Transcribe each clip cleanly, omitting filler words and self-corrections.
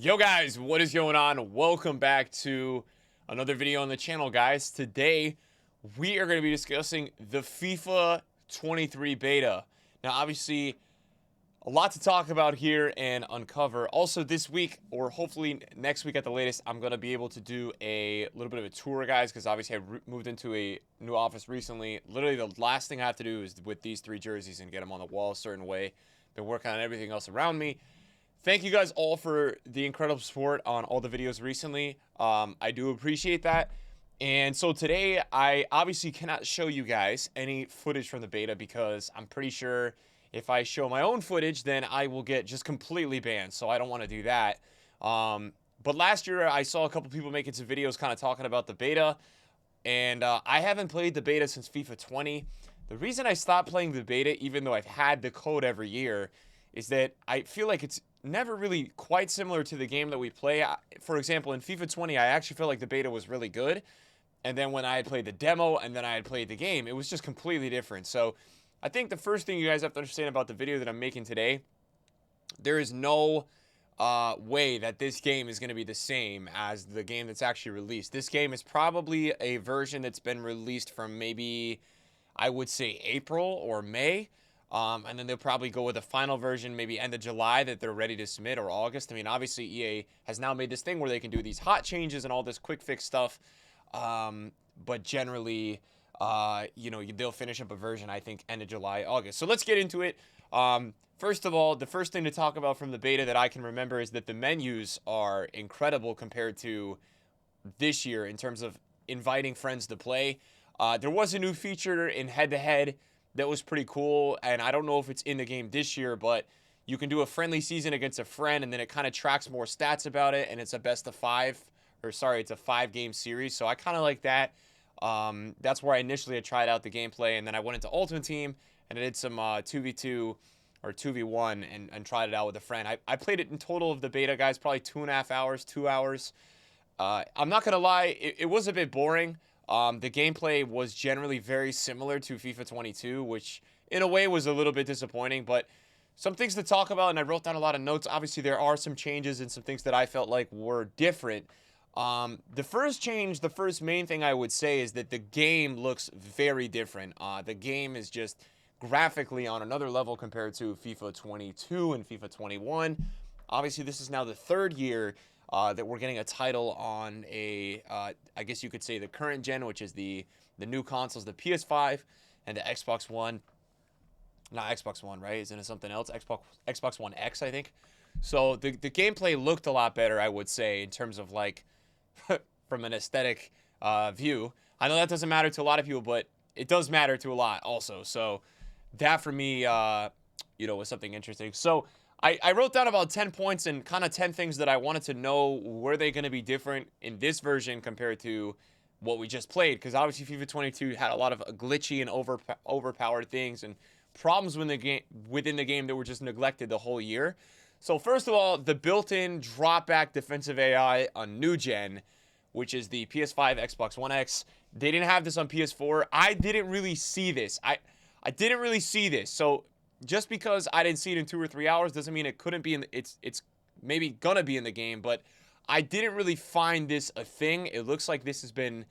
Yo guys, what is going on? Welcome back to another video on the channel, guys. Today we are going to be discussing the FIFA 23 beta. Now obviously a lot to talk about here and uncover. Also this week, or hopefully next week at the latest, I'm going to be able to do a little bit of a tour, guys, because obviously I moved into a new office recently. Literally the last thing I have to do is with these three jerseys and get them on the wall a certain way. Been working on everything else around me. Thank you guys all for the incredible support on all the videos recently. I do appreciate that. And so today, I obviously cannot show you guys any footage from the beta because I'm pretty sure if I show my own footage, then I will get just completely banned. So I don't want to do that. But last year, I saw a couple people making some videos kind of talking about the beta. And I haven't played the beta since FIFA 20. The reason I stopped playing the beta, even though I've had the code every year, is that I feel like it's never really quite similar to the game that we play. For example, in FIFA 20, I actually felt like the beta was really good. And then when I had played the demo and then I had played the game, it was just completely different. So I think the first thing you guys have to understand about the video that I'm making today, there is no way that this game is going to be the same as the game that's actually released. This game is probably a version that's been released from maybe, I would say, April or May. And then they'll probably go with a final version maybe end of July that they're ready to submit, or August. I mean, obviously EA has now made this thing where they can do these hot changes and all this quick fix stuff. But generally, they'll finish up a version, I think, end of July, August. So let's get into it. First of all, the first thing to talk about from the beta that I can remember is that the menus are incredible compared to this year in terms of inviting friends to play. There was a new feature in head-to-head that was pretty cool, and I don't know if it's in the game this year, but you can do a friendly season against a friend, and then it kind of tracks more stats about it, and it's a best of five, it's a 5-game series, so I kind of like that. That's where I initially had tried out the gameplay, and then I went into Ultimate Team, and I did some 2v2 or 2v1 and tried it out with a friend. I played it in total of the beta, guys, probably 2.5 hours, 2 hours. I'm not going to lie, it was a bit boring. The gameplay was generally very similar to FIFA 22, which in a way was a little bit disappointing, but some things to talk about, and I wrote down a lot of notes. Obviously, there are some changes and some things that I felt like were different. The first main thing I would say is that the game looks very different. The game is just graphically on another level compared to FIFA 22 and FIFA 21. Obviously, this is now the third year that we're getting a title on I guess you could say the current gen, which is the new consoles, the PS5 and the Xbox One. Not Xbox One, right? Isn't it something else? Xbox One X, I think. So the gameplay looked a lot better, I would say, in terms of like from an aesthetic view. I know that doesn't matter to a lot of people, but it does matter to a lot also. So that for me, was something interesting. So I wrote down about 10 points and kind of 10 things that I wanted to know. Were they going to be different in this version compared to what we just played? Because obviously FIFA 22 had a lot of glitchy and overpowered things and problems within the game that were just neglected the whole year. So first of all, the built-in drop-back defensive AI on new gen, which is the PS5, Xbox One X. They didn't have this on PS4. I didn't really see this. I didn't really see this. So just because I didn't see it in 2 or 3 hours doesn't mean it couldn't be in it's maybe gonna be in the game, but I didn't really find this a thing. It looks like this has been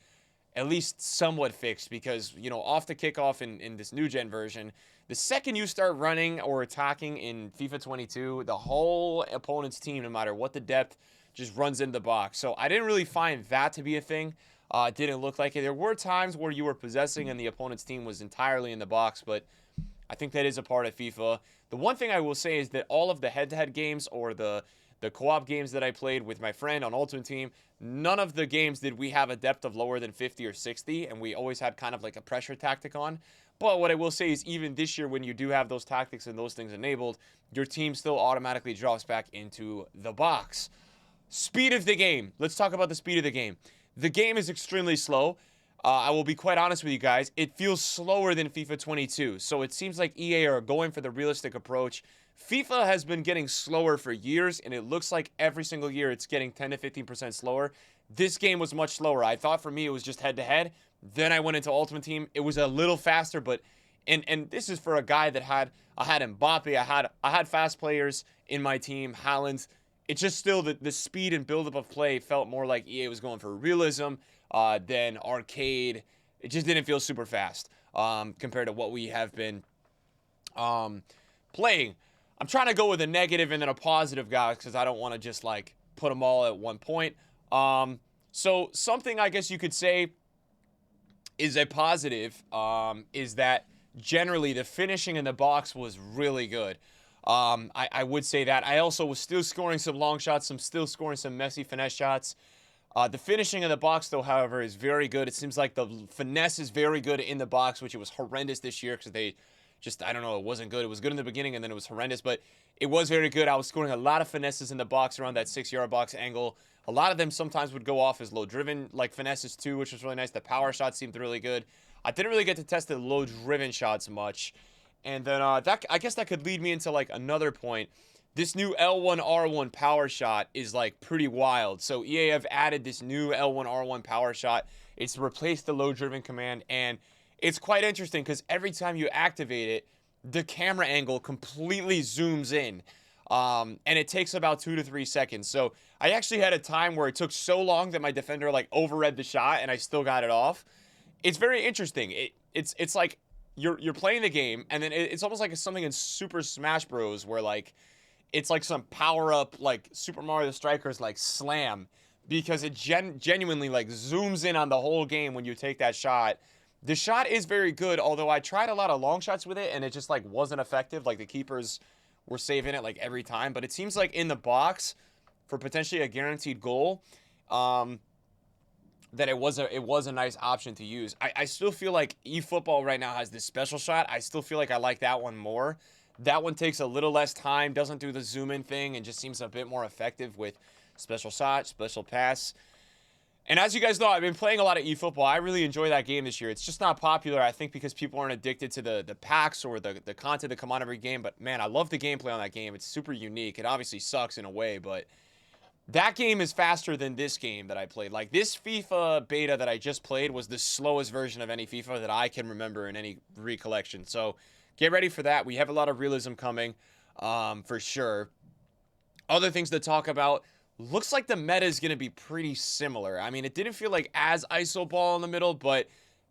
at least somewhat fixed because, off the kickoff in this new gen version, the second you start running or attacking in FIFA 22, the whole opponent's team, no matter what the depth, just runs in the box. So I didn't really find that to be a thing. It didn't look like it. There were times where you were possessing and the opponent's team was entirely in the box, but I think that is a part of FIFA. The one thing I will say is that all of the head-to-head games or the co-op games that I played with my friend on Ultimate Team, none of the games did we have a depth of lower than 50 or 60, and we always had kind of like a pressure tactic on. But what I will say is even this year when you do have those tactics and those things enabled, your team still automatically drops back into the box. Speed of the game. Let's talk about the speed of the game. The game is extremely slow. I will be quite honest with you guys. It feels slower than FIFA 22. So it seems like EA are going for the realistic approach. FIFA has been getting slower for years, and it looks like every single year it's getting 10 to 15% slower. This game was much slower. I thought for me it was just head-to-head. Then I went into Ultimate Team. It was a little faster, but and this is for a guy that I had Mbappe. I had fast players in my team. Haaland. it's just still the speed and buildup of play felt more like EA was going for realism than arcade. It just didn't feel super fast compared to what we have been playing. I'm trying to go with a negative and then a positive, guys, because I don't want to just like put them all at one point. So something I guess you could say is a positive is that generally the finishing in the box was really good. I would say that. I also was still scoring some long shots, still scoring some messy finesse shots. The finishing in the box, though, however, is very good. It seems like the finesse is very good in the box, which it was horrendous this year because they just, I don't know, it wasn't good. It was good in the beginning, and then it was horrendous, but it was very good. I was scoring a lot of finesses in the box around that 6-yard box angle. A lot of them sometimes would go off as low-driven, like finesses, too, which was really nice. The power shot seemed really good. I didn't really get to test the low-driven shots much. And then I guess that could lead me into, like, another point. This new L1R1 power shot is, like, pretty wild. So EA have added this new L1R1 power shot. It's replaced the low-driven command, and it's quite interesting because every time you activate it, the camera angle completely zooms in. And it takes about 2 to 3 seconds. So I actually had a time where it took so long that my defender, like, overread the shot, and I still got it off. It's very interesting. It's like you're playing the game, and then it's almost like something in Super Smash Bros. Where, like, it's like some power-up, like, Super Mario the Strikers, like, slam. Because it genuinely, like, zooms in on the whole game when you take that shot. The shot is very good, although I tried a lot of long shots with it, and it just, like, wasn't effective. Like, the keepers were saving it, like, every time. But it seems like in the box, for potentially a guaranteed goal, that it was a nice option to use. I still feel like eFootball right now has this special shot. I still feel like I like that one more. That one takes a little less time, doesn't do the zoom in thing, and just seems a bit more effective with special shot, special pass. And as you guys know, I've been playing a lot of eFootball. I really enjoy that game this year. It's just not popular, I think, because people aren't addicted to the packs or the content that come on every game. But man, I love the gameplay on that game. It's super unique. It obviously sucks in a way, but that game is faster than this game that I played. Like, this FIFA beta that I just played was the slowest version of any FIFA that I can remember in any recollection. So get ready for that. We have a lot of realism coming, for sure. Other things to talk about. Looks like the meta is going to be pretty similar. I mean, it didn't feel like as ISO ball in the middle, but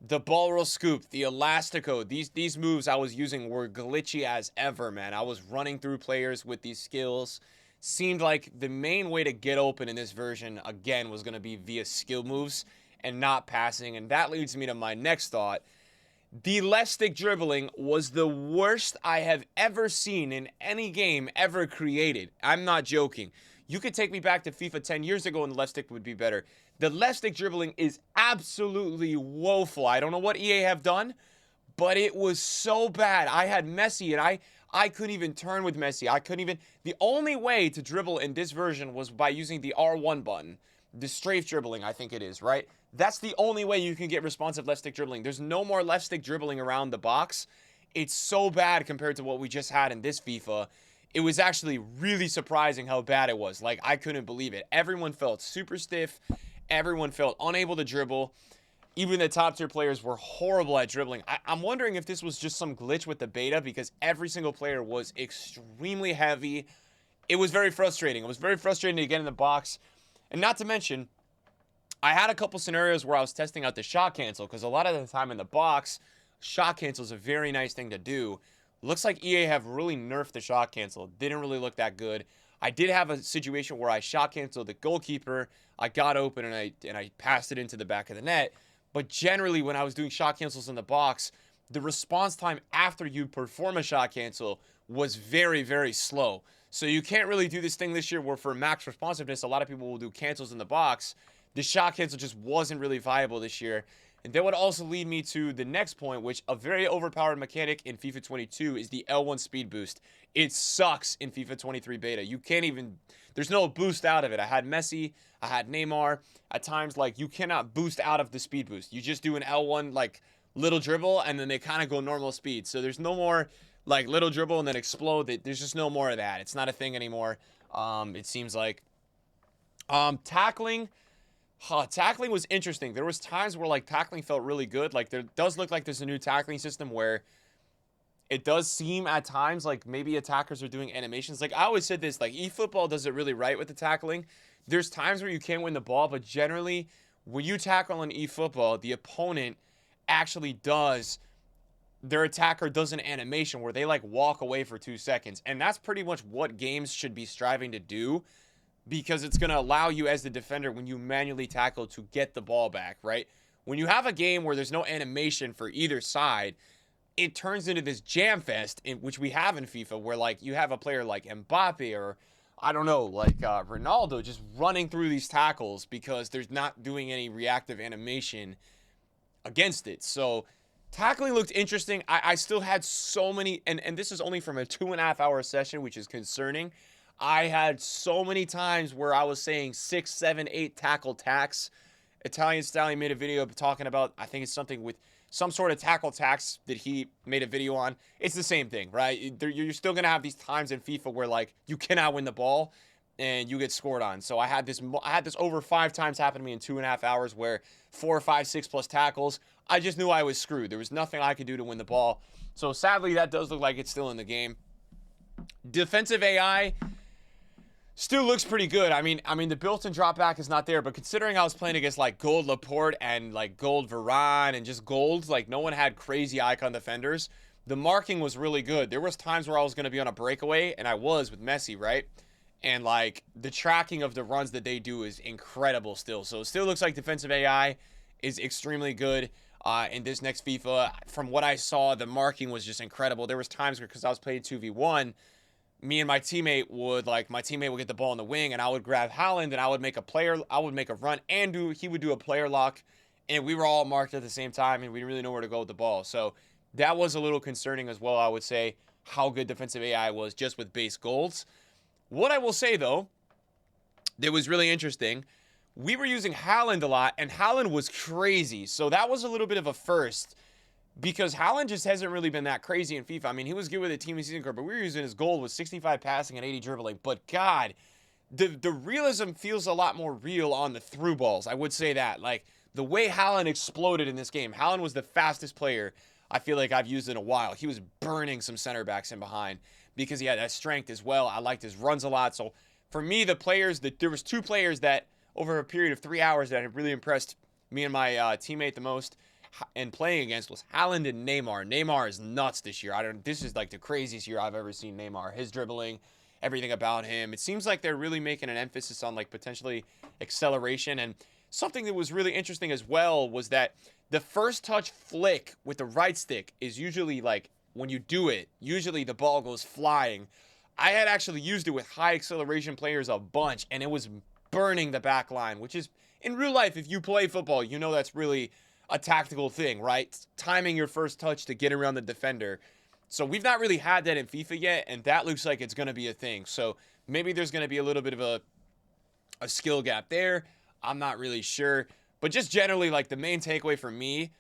the ball roll scoop, the elastico, these moves I was using were glitchy as ever, man. I was running through players with these skills. Seemed like the main way to get open in this version, again, was going to be via skill moves and not passing. And that leads me to my next thought. The left stick dribbling was the worst I have ever seen in any game ever created. I'm not joking. You could take me back to FIFA 10 years ago and the left stick would be better. The left stick dribbling is absolutely woeful. I don't know what EA have done, but it was so bad. I had Messi, and I couldn't even turn with Messi. I couldn't even... The only way to dribble in this version was by using the R1 button. The strafe dribbling, I think it is, right? That's the only way you can get responsive left stick dribbling. There's no more left stick dribbling around the box. It's so bad compared to what we just had in this FIFA. It was actually really surprising how bad it was. Like, I couldn't believe it. Everyone felt super stiff. Everyone felt unable to dribble. Even the top tier players were horrible at dribbling. I'm wondering if this was just some glitch with the beta, because every single player was extremely heavy. It was very frustrating. It was very frustrating to get in the box. And not to mention, I had a couple scenarios where I was testing out the shot cancel, because a lot of the time in the box, shot cancel is a very nice thing to do. Looks like EA have really nerfed the shot cancel. Didn't really look that good. I did have a situation where I shot canceled the goalkeeper. I got open and I passed it into the back of the net. But generally, when I was doing shot cancels in the box, the response time after you perform a shot cancel was very, very slow. So you can't really do this thing this year where for max responsiveness, a lot of people will do cancels in the box. The shot cancel just wasn't really viable this year. And that would also lead me to the next point, which a very overpowered mechanic in FIFA 22 is the L1 speed boost. It sucks in FIFA 23 beta. You can't even, there's no boost out of it. I had Messi, I had Neymar. At times, like, you cannot boost out of the speed boost. You just do an L1, like, little dribble, and then they kind of go normal speed. So there's no more, like, little dribble and then explode. There's just no more of that. It's not a thing anymore, it seems like. Tackling was interesting. There was times where, like, tackling felt really good. Like, there does look like there's a new tackling system where it does seem at times like maybe attackers are doing animations. Like I always said this, like eFootball does it really right with the tackling. There's times where you can't win the ball, but generally when you tackle in eFootball, the opponent actually does, their attacker does an animation where they like walk away for 2 seconds. And that's pretty much what games should be striving to do, because it's going to allow you as the defender, when you manually tackle, to get the ball back, right? When you have a game where there's no animation for either side, it turns into this jam fest, which we have in FIFA, where like you have a player like Mbappe or I don't know, like Ronaldo just running through these tackles because there's not doing any reactive animation against it. So tackling looked interesting. I still had so many, and this is only from a 2.5 hour session, which is concerning. I had so many times where I was saying 6, 7, 8 tackle tacks. Italian Stallion made a video talking about, I think it's something with some sort of tackle tax that he made a video on. It's the same thing, right? You're still going to have these times in FIFA where like you cannot win the ball and you get scored on. So I had this over 5 times happen to me in 2.5 hours where 4, 5, 6 plus tackles. I just knew I was screwed. There was nothing I could do to win the ball. So sadly, that does look like it's still in the game. Defensive AI still looks pretty good. I mean, the built-in drop back is not there, but considering I was playing against like Gold Laporte and like Gold Varane and just golds, like no one had crazy icon defenders. The marking was really good. There was times where I was going to be on a breakaway, and I was with Messi, right? And like the tracking of the runs that they do is incredible still. So it still looks like defensive AI is extremely good in this next FIFA. From what I saw, the marking was just incredible. There was times where, because I was playing 2v1, me and my teammate would get the ball in the wing, and I would grab Haaland, and I would make a run, and he would do a player lock, and we were all marked at the same time, and we didn't really know where to go with the ball. So that was a little concerning as well, I would say, how good defensive AI was just with base golds. What I will say, though, that was really interesting, we were using Haaland a lot, and Haaland was crazy. So that was a little bit of a first, because Haaland just hasn't really been that crazy in FIFA. I mean, he was good with a team of season card, but we were using his goal with 65 passing and 80 dribbling. But God, the realism feels a lot more real on the through balls. I would say that. Like, the way Haaland exploded in this game. Haaland was the fastest player I feel like I've used in a while. He was burning some center backs in behind because he had that strength as well. I liked his runs a lot. So for me, there was 2 players that over a period of 3 hours that have really impressed me and my teammate the most and playing against was Haaland and Neymar. Neymar is nuts this year. This is like the craziest year I've ever seen Neymar. His dribbling, everything about him. It seems like they're really making an emphasis on like potentially acceleration. And something that was really interesting as well was that the first touch flick with the right stick is usually like, when you do it, usually the ball goes flying. I had actually used it with high acceleration players a bunch, and it was burning the back line, which is, in real life, if you play football, you know that's really a tactical thing, right? Timing your first touch to get around the defender. So we've not really had that in FIFA yet, and that looks like it's going to be a thing. So maybe there's going to be a little bit of a skill gap there. I'm not really sure. But just generally, like, the main takeaway for me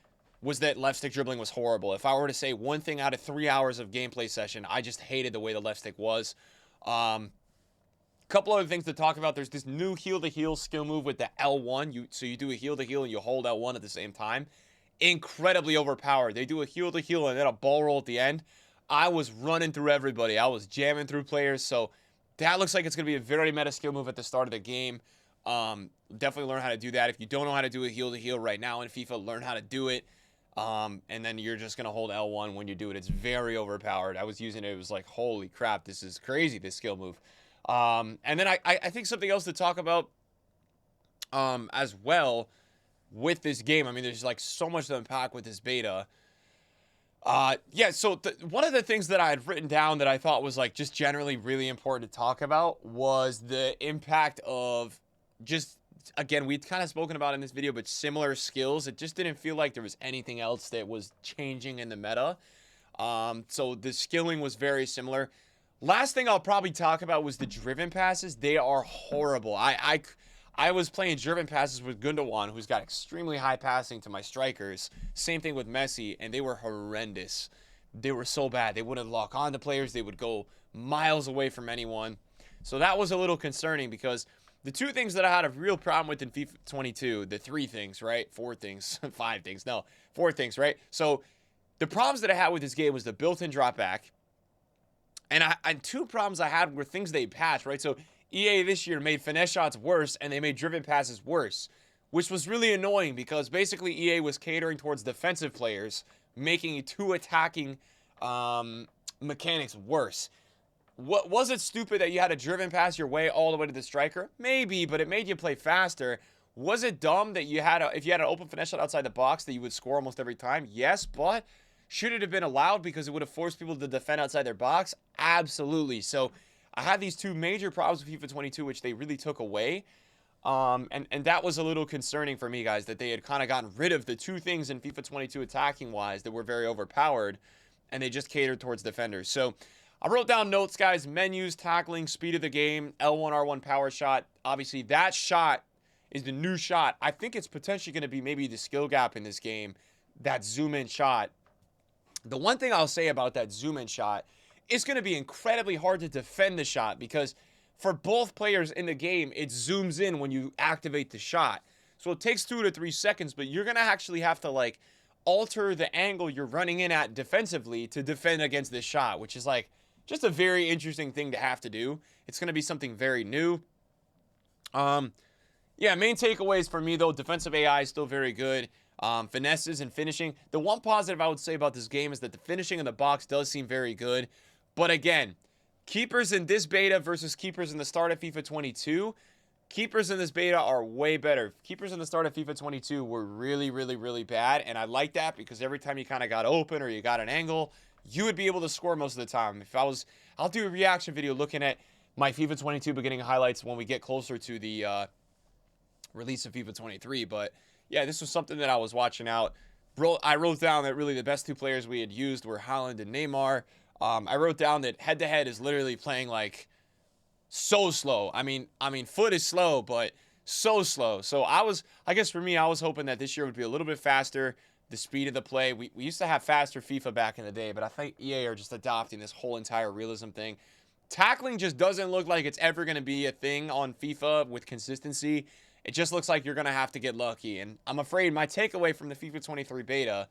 was that left stick dribbling was horrible. If I were to say one thing out of 3 hours of gameplay session, I just hated the way the left stick was. Couple other things to talk about. There's this new heel-to-heel skill move with the L1. So you do a heel-to-heel and you hold L1 at the same time. Incredibly overpowered. They do a heel-to-heel and then a ball roll at the end. I was running through everybody. I was jamming through players. So that looks like it's going to be a very meta skill move at the start of the game. Definitely learn how to do that. If you don't know how to do a heel-to-heel right now in FIFA, learn how to do it. And then you're just going to hold L1 when you do it. It's very overpowered. I was using it. It was like, holy crap, this is crazy, this skill move. And then I think something else to talk about as well with this game. I mean, there's like so much to unpack with this beta. Yeah, so one of the things that I had written down that I thought was like just generally really important to talk about was the impact of just, again, we'd kind of spoken about in this video, but similar skills. It just didn't feel like there was anything else that was changing in the meta. So the skilling was very similar. Last thing I'll probably talk about was the driven passes. They are horrible. I was playing driven passes with Gundogan, who's got extremely high passing to my strikers. Same thing with Messi, and they were horrendous. They were so bad. They wouldn't lock on to players. They would go miles away from anyone. So that was a little concerning because the 2 things that I had a real problem with in FIFA 22, the 3 things, right? 4 things, 5 things, no, 4 things, right? So The problems that I had with this game was the built-in drop back. And two problems I had were things they patched, right? So EA this year made finesse shots worse, and they made driven passes worse, which was really annoying because basically EA was catering towards defensive players, making two attacking mechanics worse. What was it stupid that you had a driven pass your way all the way to the striker? Maybe, but it made you play faster. Was it dumb that you had if you had an open finesse shot outside the box that you would score almost every time? Yes, but should it have been allowed because it would have forced people to defend outside their box? Absolutely. So I had these two major problems with FIFA 22, which they really took away. And that was a little concerning for me, guys, that they had kind of gotten rid of the two things in FIFA 22 attacking-wise that were very overpowered, and they just catered towards defenders. So I wrote down notes, guys: menus, tackling, speed of the game, L1, R1 power shot. Obviously, that shot is the new shot. I think it's potentially going to be maybe the skill gap in this game, that zoom-in shot. The one thing I'll say about that zoom-in shot, it's going to be incredibly hard to defend the shot because for both players in the game, it zooms in when you activate the shot. So it takes 2 to 3 seconds, but you're going to actually have to, like, alter the angle you're running in at defensively to defend against this shot, which is, like, just a very interesting thing to have to do. It's going to be something very new. Yeah, main takeaways for me, though: defensive AI is still very good. Finesses and finishing. The one positive I would say about this game is that the finishing in the box does seem very good. But again, keepers in this beta versus keepers in the start of FIFA 22. Keepers in this beta are way better. Keepers in the start of FIFA 22 were really, really, really bad. And I like that because every time you kind of got open or you got an angle, you would be able to score most of the time. I'll do a reaction video looking at my FIFA 22 beginning highlights when we get closer to the release of FIFA 23. But yeah, this was something that I was watching out. I wrote down that really the best two players we had used were Haaland and Neymar. I wrote down that head-to-head is literally playing like so slow. I mean, foot is slow, but so slow. So I guess for me, I was hoping that this year would be a little bit faster, the speed of the play. We used to have faster FIFA back in the day, but I think EA are just adopting this whole entire realism thing. Tackling just doesn't look like it's ever going to be a thing on FIFA with consistency. It just looks like you're going to have to get lucky. And I'm afraid my takeaway from the FIFA 23 beta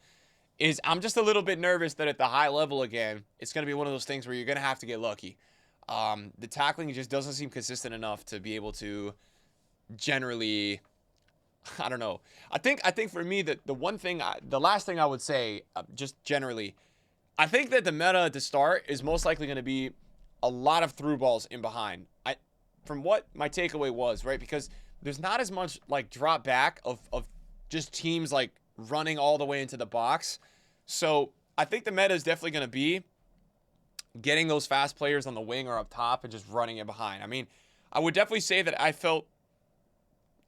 is I'm just a little bit nervous that at the high level again, it's going to be one of those things where you're going to have to get lucky. The tackling just doesn't seem consistent enough to be able to generally, I don't know. I think for me that the last thing I would say, just generally, I think that the meta at the start is most likely going to be a lot of through balls in behind. From what my takeaway was, right? Because there's not as much like drop back of just teams like running all the way into the box. So I think the meta is definitely going to be getting those fast players on the wing or up top and just running it behind. I mean, I would definitely say that I felt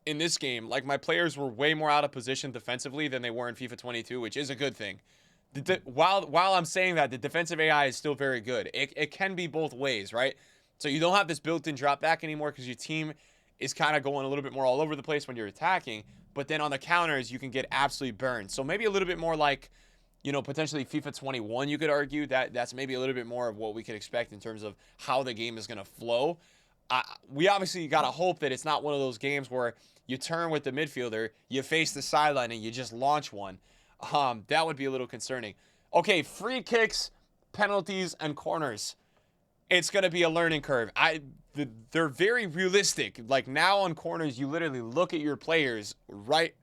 in this game like my players were way more out of position defensively than they were in FIFA 22, which is a good thing. While I'm saying that, the defensive AI is still very good. It can be both ways, right? So you don't have this built-in drop back anymore because your team is kind of going a little bit more all over the place when you're attacking. But then on the counters, you can get absolutely burned. So maybe a little bit more like, potentially FIFA 21, you could argue. That's maybe a little bit more of what we could expect in terms of how the game is going to flow. We obviously got to hope that it's not one of those games where you turn with the midfielder, you face the sideline, and you just launch one. That would be a little concerning. Okay, free kicks, penalties, and corners. It's going to be a learning curve. They're very realistic. Like now on corners, you literally look at your players, right?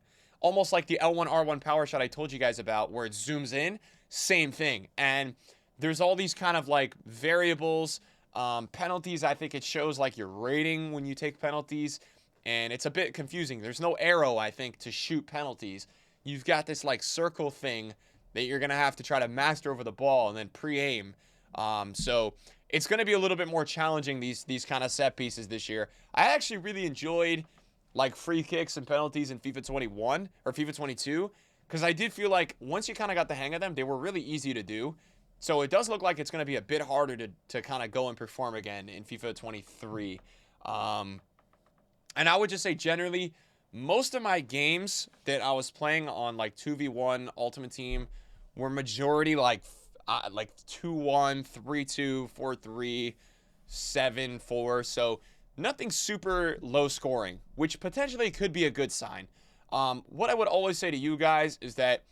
Almost like the L1, R1 power shot I told you guys about where it zooms in. Same thing. And there's all these kind of like variables. Penalties, I think it shows like your rating when you take penalties. And it's a bit confusing. There's no arrow, I think, to shoot penalties. You've got this like circle thing that you're going to have to try to master over the ball and then pre-aim. So it's going to be a little bit more challenging, these kind of set pieces this year. I actually really enjoyed like free kicks and penalties in FIFA 21 or FIFA 22 because I did feel like once you kind of got the hang of them, they were really easy to do. So it does look like it's going to be a bit harder to kind of go and perform again in FIFA 23. And I would just say generally, most of my games that I was playing on like 2v1 Ultimate Team were majority like 2-1, 3-2, 4-3, 7-4. So nothing super low scoring, which potentially could be a good sign. What I would always say to you guys is that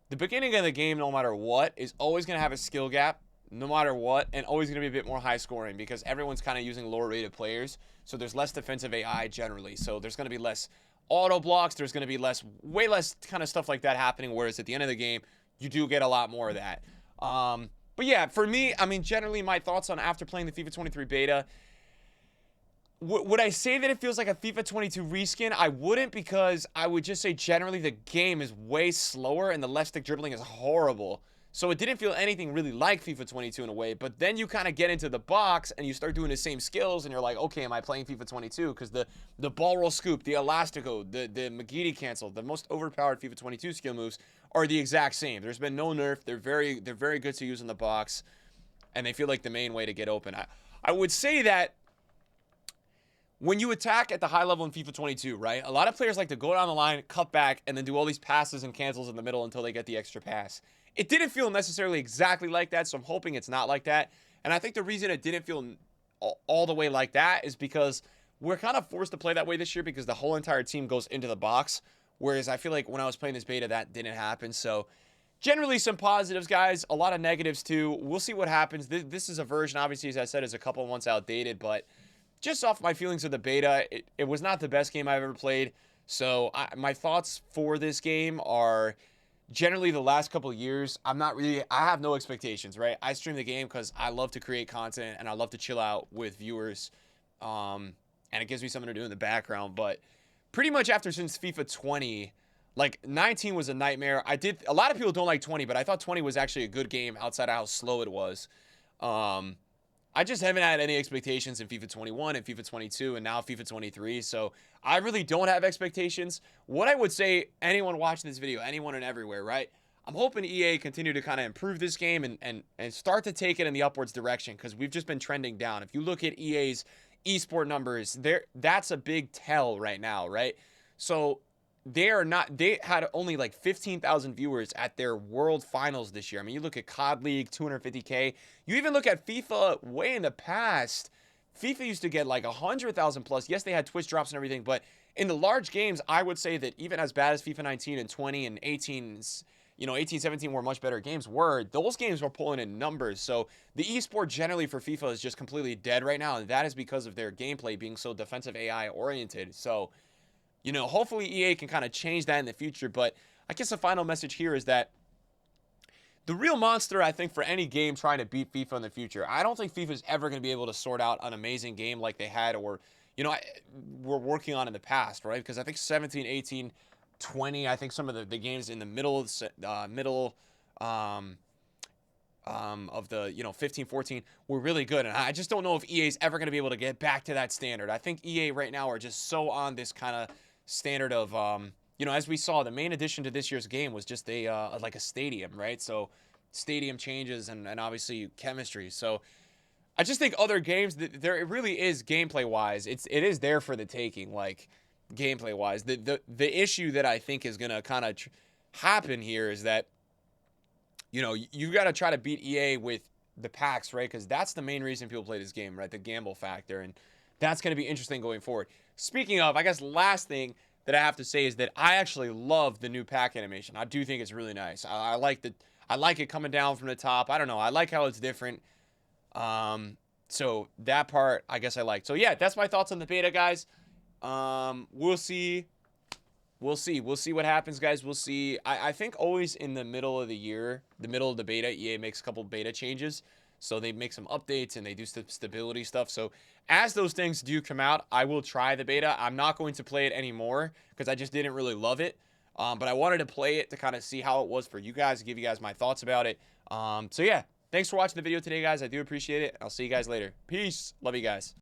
the beginning of the game, no matter what, is always going to have a skill gap, no matter what, and always going to be a bit more high scoring because everyone's kind of using lower rated players. So there's less defensive AI generally. So there's going to be less auto blocks. There's going to be way less kind of stuff like that happening. Whereas at the end of the game, you do get a lot more of that. But yeah, for me, I mean, generally my thoughts on after playing the FIFA 23 beta, would I say that it feels like a FIFA 22 reskin? I wouldn't, because I would just say generally the game is way slower and the left stick dribbling is horrible. So it didn't feel anything really like FIFA 22 in a way. But then you kind of get into the box and you start doing the same skills and you're like, okay, am I playing FIFA 22? Because the ball roll scoop, the elastico, the McGeady cancel, the most overpowered FIFA 22 skill moves are the exact same. There's been no nerf. They're very good to use in the box, and they feel like the main way to get open. I would say that when you attack at the high level in FIFA 22, right, a lot of players like to go down the line, cut back, and then do all these passes and cancels in the middle until they get the extra pass. It didn't feel necessarily exactly like that, so I'm hoping it's not like that. And I think the reason it didn't feel all the way like that is because we're kind of forced to play that way this year because the whole entire team goes into the box, whereas I feel like when I was playing this beta, that didn't happen. So generally some positives, guys, a lot of negatives too. We'll see what happens. This is a version, obviously, as I said, is a couple months outdated, but just off my feelings of the beta, it was not the best game I've ever played. So my thoughts for this game are generally the last couple of years. I have no expectations, right? I stream the game because I love to create content and I love to chill out with viewers. And it gives me something to do in the background. But pretty much since FIFA 20, like 19 was a nightmare. A lot of people don't like 20, but I thought 20 was actually a good game outside of how slow it was. I just haven't had any expectations in FIFA 21 and FIFA 22 and now FIFA 23. So I really don't have expectations. What I would say, anyone watching this video, anyone and everywhere, right? I'm hoping EA continue to kind of improve this game and start to take it in the upwards direction, because we've just been trending down. If you look at EA's esport numbers, that's a big tell right now, right? So they had only like 15,000 viewers at their world finals this year. I mean, you look at COD League, 250K. You even look at FIFA way in the past. FIFA used to get like 100,000 plus. Yes, they had Twitch drops and everything, but in the large games, I would say that even as bad as FIFA 19 and 20 and 18, 18, 17 were much better games those games were pulling in numbers. So the esport generally for FIFA is just completely dead right now, and that is because of their gameplay being so defensive AI oriented. So hopefully EA can kind of change that in the future. But I guess the final message here is that the real monster, I think, for any game trying to beat FIFA in the future, I don't think FIFA is ever going to be able to sort out an amazing game like they had or, we're working on in the past, right? Because I think 17, 18, 20, I think some of the games in the middle of the 15, 14 were really good, and I just don't know if EA is ever going to be able to get back to that standard. I think EA right now are just so on this kind of standard of as we saw, the main addition to this year's game was just like a stadium, right? So stadium changes and obviously chemistry. So I just think other games, it really is gameplay wise, it is there for the taking, like gameplay wise. The issue that I think is gonna kind of happen here is that you got to try to beat EA with the packs, right? Because that's the main reason people play this game, right? The gamble factor, and that's going to be interesting going forward. Speaking of, I guess last thing that I have to say is that I actually love the new pack animation. I do think it's really nice. I like it coming down from the top. I don't know. I like how it's different. So that part, I guess I like. So yeah, that's my thoughts on the beta, guys. We'll see. We'll see what happens, guys. We'll see. I think always in the middle of the year, the middle of the beta, EA makes a couple beta changes. So they make some updates and they do stability stuff. So as those things do come out, I will try the beta. I'm not going to play it anymore because I just didn't really love it. But I wanted to play it to kind of see how it was for you guys, give you guys my thoughts about it. So yeah, thanks for watching the video today, guys. I do appreciate it. I'll see you guys later. Peace. Love you guys.